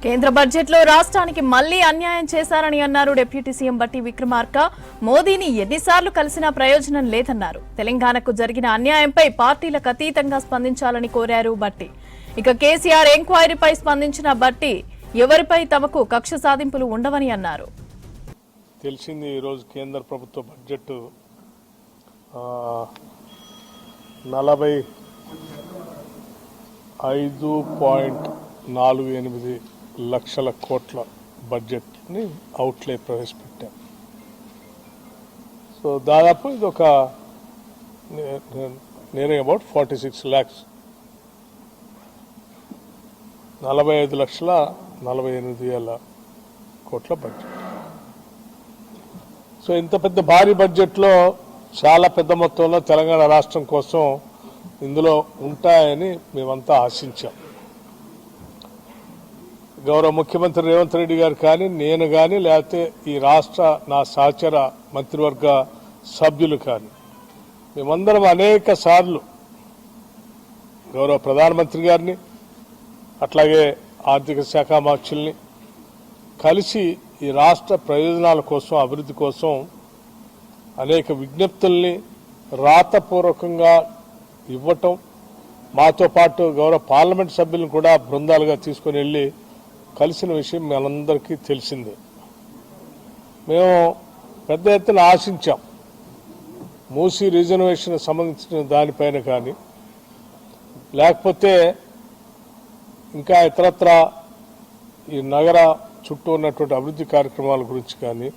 కేంద్ర బడ్జెట్లో రాష్ట్రానికి మళ్లీ అన్యాయం చేశారని అన్నారు డిప్యూటీ సీఎం బట్టి విక్రమార్క. మోదీని ఎన్నిసార్లు కలిసినా ప్రయోజనం లేదన్నారు. తెలంగాణకు జరిగిన అన్యాయంపై పార్టీలకు అతీతంగా స్పందించాలని కోరారు బట్టి. ఇక కేసీఆర్ ఎంక్వైరీపై స్పందించిన బట్టి ఎవరిపై తమకు కక్ష సాధింపులు ఉండవని అన్నారు. తెలిసింది ఈ రోజు కేంద్ర ప్రభుత్వ బడ్జెట్ 45.48 లక్షల కోట్ల బడ్జెట్ని అవుట్లే ప్రవేశపెట్టాం. సో దాదాపు ఇది ఒక నియరింగ్ అబౌట్ 46 lakhs, 45,48,000 కోట్ల బడ్జెట్. సో ఇంత పెద్ద భారీ బడ్జెట్లో చాలా పెద్ద మొత్తంలో తెలంగాణ రాష్ట్రం కోసం ఇందులో ఉంటాయని మేమంతా ఆశించాం. గౌరవ ముఖ్యమంత్రి రేవంత్ రెడ్డి గారు కానీ, నేను కానీ, లేకపోతే ఈ రాష్ట్ర నా సహచర మంత్రివర్గ సభ్యులు కానీ మేమందరం అనేక సార్లు గౌరవ ప్రధానమంత్రి గారిని, అట్లాగే ఆర్థిక శాఖ మంత్రుల్ని కలిసి ఈ రాష్ట్ర ప్రయోజనాల కోసం, అభివృద్ధి కోసం అనేక విజ్ఞప్తుల్ని రాతపూర్వకంగా ఇవ్వటం, మాతో పాటు గౌరవ పార్లమెంట్ సభ్యులను కూడా బృందాలుగా తీసుకుని వెళ్ళి కలిసిన విషయం మనందరికీ తెలిసిందే. మేము పెద్ద ఎత్తున ఆశించాం. మూసీ రిజర్వేషన్ సంబంధించిన దానిపైన కానీ, లేకపోతే ఇంకా ఇతరత్ర ఈ నగర చుట్టూ ఉన్నటువంటి అభివృద్ధి కార్యక్రమాల గురించి కానీ,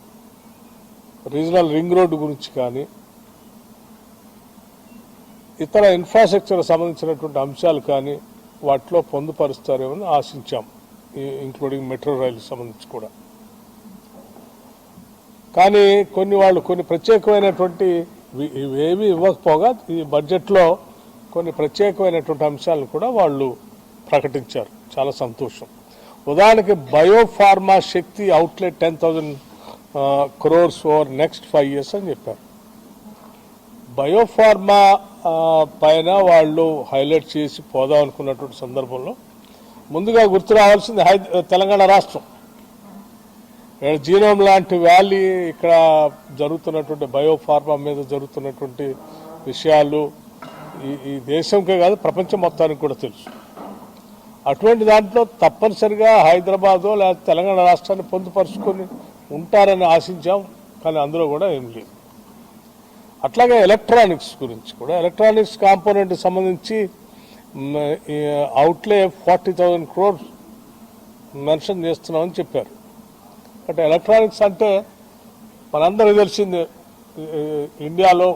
రీజనల్ రింగ్ రోడ్డు గురించి కానీ, ఇతర ఇన్ఫ్రాస్ట్రక్చర్ సంబంధించినటువంటి అంశాలు కానీ వాటిలో పొందుపరుస్తారేమని ఆశించాం, ఇంక్లూడింగ్ మెట్రో రైలు సంబంధించి కూడా. కానీ కొన్ని ప్రత్యేకమైనటువంటి ఇవేవి ఇవ్వకపోగా ఈ బడ్జెట్లో కొన్ని ప్రత్యేకమైనటువంటి అంశాలను కూడా వాళ్ళు ప్రకటించారు. చాలా సంతోషం. ఉదాహరణకి biopharma Shakti outlet 10,000 crores over next 5 years అని చెప్పారు. బయోఫార్మా పైన వాళ్ళు హైలైట్ చేసి పోదాం అనుకున్నటువంటి సందర్భంలో ముందుగా గుర్తు రావాల్సింది తెలంగాణ రాష్ట్రం. జీనోమ్ లాంటి వ్యాలీ ఇక్కడ జరుగుతున్నటువంటి బయోఫార్మా మీద జరుగుతున్నటువంటి విషయాలు ఈ దేశంకే కాదు ప్రపంచం మొత్తానికి కూడా తెలుసు. అటువంటి దాంట్లో తప్పనిసరిగా హైదరాబాదో లేదా తెలంగాణ రాష్ట్రాన్ని పొందుపరుచుకొని ఉంటారని ఆశించాం. కానీ అందులో కూడా ఏం లేదు. అట్లాగే ఎలక్ట్రానిక్స్ గురించి కూడా, ఎలక్ట్రానిక్స్ కాంపోనెంట్ సంబంధించి అవుట్లే 40,000 crores మెన్షన్ చేస్తున్నామని చెప్పారు. అంటే ఎలక్ట్రానిక్స్ అంటే మనందరికీ తెలిసిందే, ఇండియాలో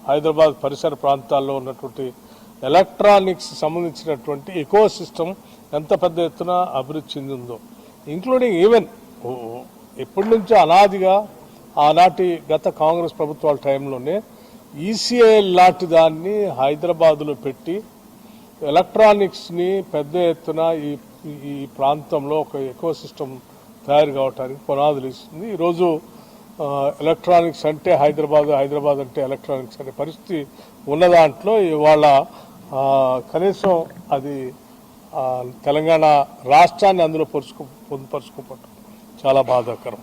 హైదరాబాద్ పరిసర ప్రాంతాల్లో ఉన్నటువంటి ఎలక్ట్రానిక్స్ సంబంధించినటువంటి ఎకో సిస్టమ్ ఎంత పెద్ద ఎత్తున అభివృద్ధి చెందిందో, ఇంక్లూడింగ్ ఈవెన్ ఎప్పటి నుంచో అనాదిగా ఆనాటి గత కాంగ్రెస్ ప్రభుత్వాల టైంలోనే ఈసీఐ లాంటి దాన్ని హైదరాబాద్లో పెట్టి ఎలక్ట్రానిక్స్ని పెద్ద ఎత్తున ఈ ప్రాంతంలో ఒక ఎకో సిస్టమ్ తయారు కావడానికి పునాదులు ఇస్తుంది. ఈరోజు ఎలక్ట్రానిక్స్ అంటే హైదరాబాద్ అంటే ఎలక్ట్రానిక్స్ అనే పరిస్థితి ఉన్న దాంట్లో ఇవాళ కనీసం అది తెలంగాణ రాష్ట్రాన్ని అందులో పొందుపరుచుకోవటం చాలా బాధాకరం.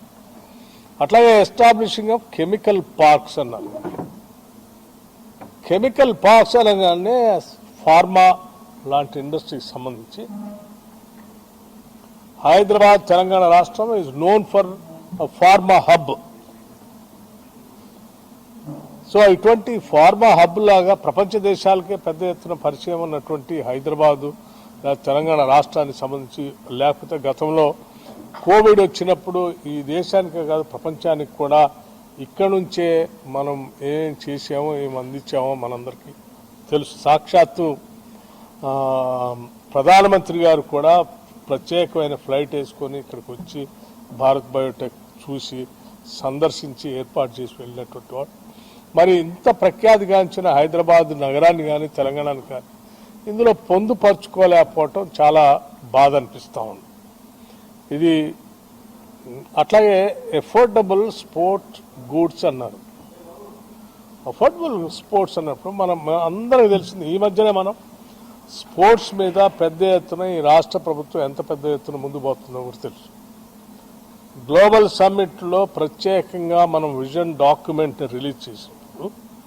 అట్లాగే ఎస్టాబ్లిషింగ్ ఆఫ్ కెమికల్ పార్క్స్ అన్నారు. కెమికల్ పార్క్స్ అనగానే ఫార్మా లాంటి ఇండస్ట్రీకి సంబంధించి హైదరాబాద్ తెలంగాణ రాష్ట్రం is known for pharma hub. So ఇటువంటి ఫార్మా హబ్ లాగా ప్రపంచ దేశాలకే పెద్ద ఎత్తున పరిచయం ఉన్నటువంటి హైదరాబాదు తెలంగాణ రాష్ట్రానికి సంబంధించి, లేకపోతే గతంలో కోవిడ్ వచ్చినప్పుడు ఈ దేశానికే కాదు ప్రపంచానికి కూడా ఇక్కడ నుంచే మనం ఏం చేసామో ఏం అందించామో మనందరికీ తెలుసు. సాక్షాత్తు ప్రధానమంత్రి గారు కూడా ప్రత్యేకమైన ఫ్లైట్ వేసుకొని ఇక్కడికి వచ్చి భారత్ బయోటెక్ చూసి సందర్శించి ఏర్పాటు చేసి వెళ్ళినటువంటి వాడు. మరి ఇంత ప్రఖ్యాతిగాంచిన హైదరాబాద్ నగరాన్ని కానీ తెలంగాణని కానీ ఇందులో పొందుపరుచుకోలేకపోవటం చాలా బాధ అనిపిస్తూ ఉంది. ఇది అట్లాగే ఎఫోర్డబుల్ స్పోర్ట్ గూడ్స్ అన్నారు. అఫోర్డబుల్ స్పోర్ట్స్ అన్నప్పుడు మనం అందరికీ తెలిసింది, ఈ మధ్యనే మనం స్పోర్ట్స్ మీద పెద్ద ఎత్తున ఈ రాష్ట్ర ప్రభుత్వం ఎంత పెద్ద ఎత్తున ముందు పోతుందో కూడా తెలుసు. గ్లోబల్ సమ్మిట్లో ప్రత్యేకంగా మనం విజన్ డాక్యుమెంట్ని రిలీజ్ చేసినప్పుడు